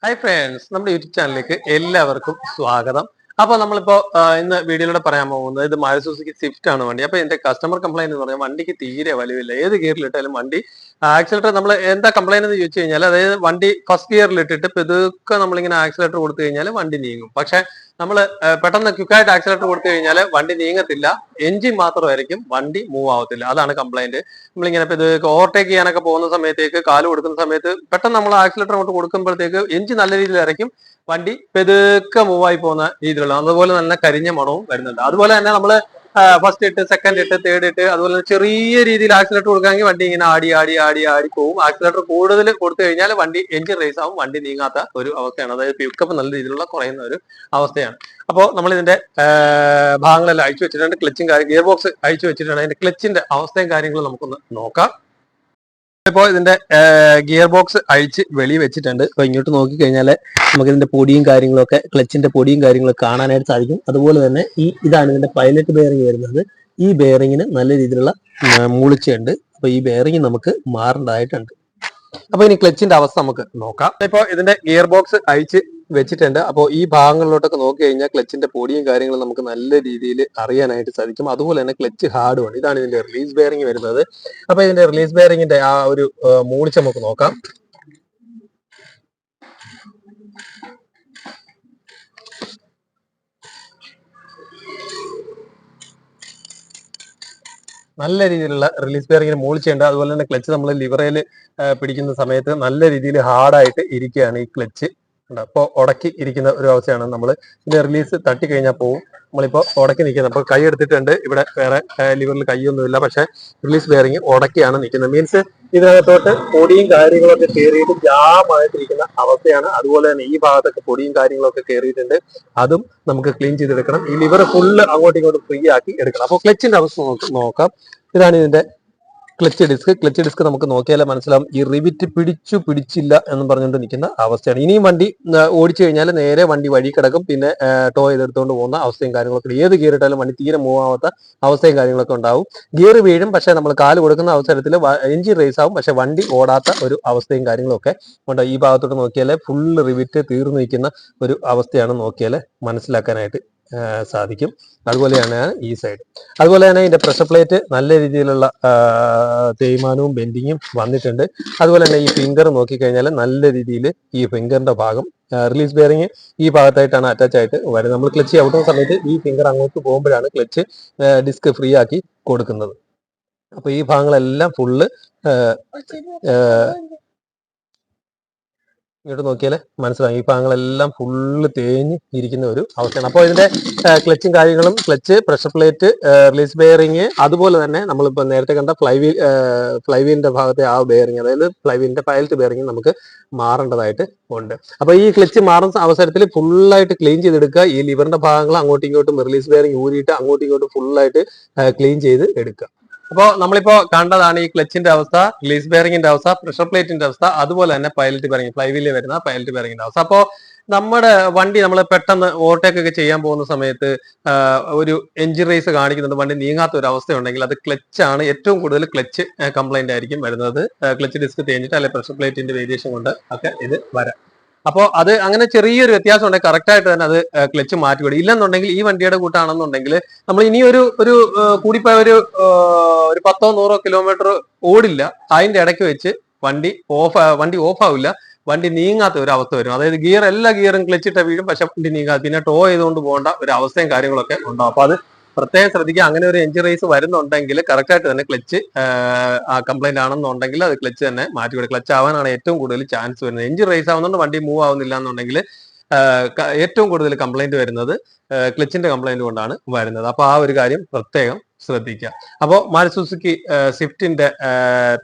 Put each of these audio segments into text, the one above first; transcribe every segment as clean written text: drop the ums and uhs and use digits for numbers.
Hi friends, നമ്മുടെ YouTube ചാനലിലേക്ക് എല്ലാവർക്കും സ്വാഗതം. അപ്പൊ നമ്മളിപ്പോ ഇന്ന് വീഡിയോയിലൂടെ പറയാൻ പോകുന്നത് ഇത് മാരുതി സുസുക്കി സ്വിഫ്റ്റ് ആണ് വണ്ടി. അപ്പൊ എന്റെ കസ്റ്റമർ കംപ്ലൈന്റ് എന്ന് പറഞ്ഞാൽ വണ്ടിക്ക് തീരെ വലിവില്ല. ഏത് ഗിയറിലിട്ടാലും വണ്ടി ആക്സിലേറ്റർ നമ്മൾ എന്താ കംപ്ലൈന്റ് എന്ന് ചോദിച്ചു കഴിഞ്ഞാൽ, അതായത് വണ്ടി ഫസ്റ്റ് ഗിയറിലിട്ടിട്ട് ഇതൊക്കെ നമ്മളിങ്ങനെ ആക്സിലേറ്റർ കൊടുത്തു കഴിഞ്ഞാൽ വണ്ടി നീങ്ങും. പക്ഷെ നമ്മൾ പെട്ടെന്ന് ക്വിക്കായിട്ട് ആക്സിലേറ്റർ കൊടുത്തു കഴിഞ്ഞാൽ വണ്ടി നീങ്ങത്തില്ല, എഞ്ചിൻ മാത്രമായിരിക്കും, വണ്ടി മൂവ് ആവത്തില്ല. അതാണ് കംപ്ലൈന്റ്. നമ്മളിങ്ങനെ ഇത് ഓവർടേക്ക് ചെയ്യാനൊക്കെ പോകുന്ന സമയത്തേക്ക്, കാല് കൊടുക്കുന്ന സമയത്ത് പെട്ടെന്ന് നമ്മൾ ആക്സിലേറ്റർ അങ്ങോട്ട് കൊടുക്കുമ്പോഴത്തേക്ക് എഞ്ചിൻ നല്ല രീതിയിൽ ഇറക്കും, വണ്ടി പെതുക്കെ മൂവായി പോകുന്ന രീതിയിലുള്ള, അതുപോലെ തന്നെ കരിഞ്ഞ മണവും വരുന്നുണ്ട്. അതുപോലെ തന്നെ നമ്മള് ഫസ്റ്റ് ഇട്ട്, സെക്കൻഡ് ഇട്ട്, തേർഡ് ഇട്ട്, അതുപോലെ ചെറിയ രീതിയിൽ ആക്സിലേറ്റർ കൊടുക്കുകയാണെങ്കിൽ വണ്ടി ഇങ്ങനെ ആടി ആടി ആടി ആടി പോകും. ആക്സിലേറ്റർ കൂടുതൽ കൊടുത്തു കഴിഞ്ഞാൽ വണ്ടി എഞ്ചിൻ റേസ് ആവും, വണ്ടി നീങ്ങാത്ത ഒരു അവസ്ഥയാണ്. അതായത് പിക്കപ്പ് നല്ല രീതിയിലുള്ള കുറയുന്ന ഒരു അവസ്ഥയാണ്. അപ്പോൾ നമ്മൾ ഇതിന്റെ ഭാഗങ്ങളെല്ലാം അയച്ചു വെച്ചിട്ടുണ്ട്. ക്ലച്ചും ഗിയർ ബോക്സ് അയച്ചു വെച്ചിട്ടുണ്ട്. അതിന്റെ ക്ലച്ചിന്റെ അവസ്ഥയും കാര്യങ്ങളും നമുക്കൊന്ന് നോക്കാം. ഇപ്പോൾ ഇതിന്റെ ഗിയർ ബോക്സ് അഴിച്ച് വെളി വെച്ചിട്ടുണ്ട്. അപ്പൊ ഇങ്ങോട്ട് നോക്കിക്കഴിഞ്ഞാൽ നമുക്ക് ഇതിന്റെ പൊടിയും കാര്യങ്ങളൊക്കെ, ക്ലച്ചിന്റെ പൊടിയും കാര്യങ്ങളൊക്കെ കാണാനായിട്ട് സാധിക്കും. അതുപോലെ തന്നെ ഇതാണ് ഇതിന്റെ പൈലറ്റ് ബെയറിംഗ് വരുന്നത്. ഈ ബെയറിങ്ങിന് നല്ല രീതിയിലുള്ള മൂളിച്ചയുണ്ട്. അപ്പൊ ഈ ബെയറിംഗ് നമുക്ക് മാറേണ്ടതായിട്ടുണ്ട്. അപ്പൊ ഇനി ക്ലച്ചിന്റെ അവസ്ഥ നമുക്ക് നോക്കാം. ഇപ്പൊ ഇതിന്റെ ഗിയർ ബോക്സ് അഴിച്ച് വെച്ചിട്ടുണ്ട്. അപ്പോൾ ഈ ഭാഗങ്ങളിലോട്ടൊക്കെ നോക്കി കഴിഞ്ഞാൽ ക്ലച്ചിന്റെ പൊടിയും കാര്യങ്ങളും നമുക്ക് നല്ല രീതിയിൽ അറിയാനായിട്ട് സാധിക്കും. അതുപോലെ തന്നെ ക്ലച്ച് ഹാർഡുമാണ്. ഇതാണ് ഇതിന്റെ റിലീസ് ബെയറിംഗ് വരുന്നത്. അപ്പൊ ഇതിന്റെ റിലീസ് ബെയറിംഗിന്റെ ആ ഒരു മൂളിച്ച നമുക്ക് നോക്കാം. നല്ല രീതിയിലുള്ള റിലീസ് ബെയറിംഗിന് മൂളിച്ചുണ്ട്. അതുപോലെ തന്നെ ക്ലച്ച് നമ്മൾ ലിവറയിൽ പിടിക്കുന്ന സമയത്ത് നല്ല രീതിയിൽ ഹാർഡായിട്ട് ഇരിക്കുകയാണ് ഈ ക്ലച്ച്. അപ്പോൾ ഉടക്കി ഇരിക്കുന്ന ഒരു അവസ്ഥയാണ്. നമ്മൾ ഇതിന്റെ റിലീസ് തട്ടി കഴിഞ്ഞാൽ പോവും. നമ്മളിപ്പോൾ ഉടക്കി നിൽക്കുന്നത്. അപ്പോൾ കൈ എടുത്തിട്ടുണ്ട്. ഇവിടെ വേറെ ലിവറിൽ കൈയൊന്നുമില്ല, പക്ഷെ റിലീസ് ബെയറിംഗ് ഉടക്കിയാണ് നിൽക്കുന്നത്. മീൻസ് ഇതിനകത്തോട്ട് പൊടിയും കാര്യങ്ങളൊക്കെ കയറിയിട്ട് ജാമായിട്ടിരിക്കുന്ന അവസ്ഥയാണ്. അതുപോലെ തന്നെ ഈ ഭാഗത്തൊക്കെ പൊടിയും കാര്യങ്ങളൊക്കെ കയറിയിട്ടുണ്ട്. അതും നമുക്ക് ക്ലീൻ ചെയ്തെടുക്കണം. ഈ ലിവർ ഫുള്ള് അങ്ങോട്ടും ഇങ്ങോട്ടും ഫ്രീ ആക്കി എടുക്കണം. അപ്പോൾ ക്ലച്ചിന്റെ അവസ്ഥ നോക്കാം. ഇതാണ് ഇതിന്റെ ക്ലച്ച് ഡിസ്ക് നമുക്ക് നോക്കിയാലേ മനസ്സിലാവും. ഈ റിവിറ്റ് പിടിച്ചില്ല എന്ന് പറഞ്ഞുകൊണ്ട് നിൽക്കുന്ന അവസ്ഥയാണ്. ഇനിയും വണ്ടി ഓടിച്ചു കഴിഞ്ഞാൽ നേരെ വണ്ടി വഴി കിടക്കും. പിന്നെ ടോ ചെയ്തെടുത്തുകൊണ്ട് പോകുന്ന അവസ്ഥയും കാര്യങ്ങളൊക്കെ. ഏത് ഗിയർ ഇട്ടാലും വണ്ടി തീരെ മൂവ് ആവാത്ത അവസ്ഥയും കാര്യങ്ങളൊക്കെ ഉണ്ടാവും. ഗിയർ വീഴും, പക്ഷെ നമ്മൾ കാല് കൊടുക്കുന്ന അവസരത്തിൽ എഞ്ചിൻ റേസ് ആവും, പക്ഷെ വണ്ടി ഓടാത്ത ഒരു അവസ്ഥയും കാര്യങ്ങളൊക്കെ ഉണ്ട്. ഈ ഭാഗത്തോട്ട് നോക്കിയാൽ ഫുള്ള് റിവിറ്റ് തീർന്നു നിൽക്കുന്ന ഒരു അവസ്ഥയാണ് നോക്കിയാൽ മനസ്സിലാക്കാനായിട്ട് സാധിക്കും. അതുപോലെയാണ് ഈ സൈഡ്. അതുപോലെ തന്നെ ഇതിന്റെ പ്രഷർ പ്ലേറ്റ് നല്ല രീതിയിലുള്ള തേയ്മാനവും ബെൻഡിങ്ങും വന്നിട്ടുണ്ട്. അതുപോലെ തന്നെ ഈ ഫിംഗർ നോക്കിക്കഴിഞ്ഞാൽ നല്ല രീതിയിൽ ഈ ഫിംഗറിന്റെ ഭാഗം റിലീസ് ബെയറിംഗ് ഈ ഭാഗത്തായിട്ടാണ് അറ്റാച്ച് ആയിട്ട് വരുന്നത്. നമ്മൾ ക്ലച്ച് ഔട്ടുന്ന സമയത്ത് ഈ ഫിംഗർ അങ്ങോട്ട് പോകുമ്പോഴാണ് ക്ലച്ച് ഡിസ്ക് ഫ്രീ ആക്കി കൊടുക്കുന്നത്. അപ്പൊ ഈ ഭാഗങ്ങളെല്ലാം ഫുള്ള് ഇങ്ങോട്ട് നോക്കിയാൽ മനസ്സിലാവും. ഈ ഭാഗങ്ങളെല്ലാം ഫുള്ള് തേഞ്ഞ് ഇരിക്കുന്ന ഒരു അവസ്ഥയാണ്. അപ്പോൾ ഇതിന്റെ ക്ലച്ചും കാര്യങ്ങളും, clutch, pressure plate, release bearing, അതുപോലെ തന്നെ നമ്മളിപ്പോൾ നേരത്തെ കണ്ട ഫ്ലൈവീലിന്റെ ഭാഗത്തെ ആ ബെയറിംഗ്, അതായത് ഫ്ലൈവീലിന്റെ പൈലറ്റ് ബെയറിംഗ് നമുക്ക് മാറേണ്ടതായിട്ട് ഉണ്ട്. അപ്പോൾ ഈ ക്ലച്ച് മാറുന്ന അവസരത്തിൽ ഫുള്ളായിട്ട് ക്ലീൻ ചെയ്തെടുക്കുക. ഈ ലിവറിന്റെ ഭാഗങ്ങൾ അങ്ങോട്ടും ഇങ്ങോട്ടും റിലീസ് ബെയറിംഗ് ഊരിയിട്ട് അങ്ങോട്ടും ഇങ്ങോട്ടും ഫുള്ളായിട്ട് ക്ലീൻ ചെയ്ത് എടുക്കുക. അപ്പോൾ നമ്മളിപ്പോ കണ്ടതാണ് ഈ ക്ലച്ചിന്റെ അവസ്ഥ, റിലീസ് ബെയറിംഗിന്റെ അവസ്ഥ, പ്രഷർ പ്ലേറ്റിന്റെ അവസ്ഥ, അതുപോലെ തന്നെ പൈലറ്റ് ബെയറിംഗ്, ഫ്ലൈവീലിൽ വരുന്ന പൈലറ്റ് ബെയറിംഗിന്റെ അവസ്ഥ. അപ്പോൾ നമ്മുടെ വണ്ടി നമ്മൾ പെട്ടെന്ന് ഓവർടേക്ക് ഒക്കെ ചെയ്യാൻ പോകുന്ന സമയത്ത് ഒരു എഞ്ചിൻ റേസ് കാണിക്കുന്നത്, വണ്ടി നീങ്ങാത്ത ഒരു അവസ്ഥ ഉണ്ടെങ്കിൽ അത് ക്ലച്ചാണ്. ഏറ്റവും കൂടുതൽ ക്ലച്ച് കംപ്ലൈന്റ് ആയിരിക്കും വരുന്നത്. ക്ലച്ച് ഡിസ്ക് തേഞ്ഞിട്ട് അല്ലെങ്കിൽ പ്രഷർ പ്ലേറ്റിന്റെ വേരിയേഷൻ കൊണ്ട് ഒക്കെ ഇത് വരാം. അപ്പോൾ അത് അങ്ങനെ ചെറിയൊരു വ്യത്യാസം ഉണ്ടെങ്കിൽ കറക്റ്റ് ആയിട്ട് തന്നെ അത് ക്ലച്ച് മാറ്റിവിടും. ഇല്ലെന്നുണ്ടെങ്കിൽ ഈ വണ്ടിയുടെ കൂട്ടാണെന്നുണ്ടെങ്കിൽ നമ്മൾ ഇനി ഒരു കൂടിപ്പോയ ഒരു 10-100 കിലോമീറ്റർ ഓടില്ല, അതിന്റെ ഇടയ്ക്ക് വെച്ച് വണ്ടി ഓഫ് ആവില്ല, വണ്ടി നീങ്ങാത്ത ഒരു അവസ്ഥ വരും. അതായത് എല്ലാ ഗിയറും ക്ലച്ചിട്ട് വീഴും, പക്ഷെ വണ്ടി നീങ്ങാതെ പിന്നെ ടോ ചെയ്തുകൊണ്ട് പോകേണ്ട ഒരു അവസ്ഥയും കാര്യങ്ങളൊക്കെ ഉണ്ടാവും. അപ്പൊ അത് പ്രത്യേകം ശ്രദ്ധിക്കുക. അങ്ങനെ ഒരു എഞ്ചിൻ റേസ് വരുന്നുണ്ടെങ്കിൽ കറക്റ്റ് ആയിട്ട് തന്നെ ക്ലച്ച് കംപ്ലൈന്റ് ആണെന്നുണ്ടെങ്കിൽ അത് ക്ലച്ച് തന്നെ മാറ്റിവിടും. ക്ലച്ച് ആവാനാണ് ഏറ്റവും കൂടുതൽ ചാൻസ് വരുന്നത്. എഞ്ചിൻ റേസ് ആവുന്നതുകൊണ്ട് വണ്ടി മൂവ് ആവുന്നില്ല എന്നുണ്ടെങ്കിൽ ഏറ്റവും കൂടുതൽ കംപ്ലൈന്റ് വരുന്നത് ക്ലച്ചിന്റെ കംപ്ലൈന്റ് കൊണ്ടാണ് വരുന്നത്. അപ്പൊ ആ ഒരു കാര്യം പ്രത്യേകം ശ്രദ്ധിക്കുക. അപ്പോൾ മാരുതി സുസുക്കി സ്വിഫ്റ്റിന്റെ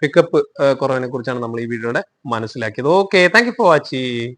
പിക്കപ്പ് കുറവിനെ കുറിച്ചാണ് നമ്മൾ ഈ വീഡിയോയുടെ മനസ്സിലാക്കിയത്. Okay, thank you for watching.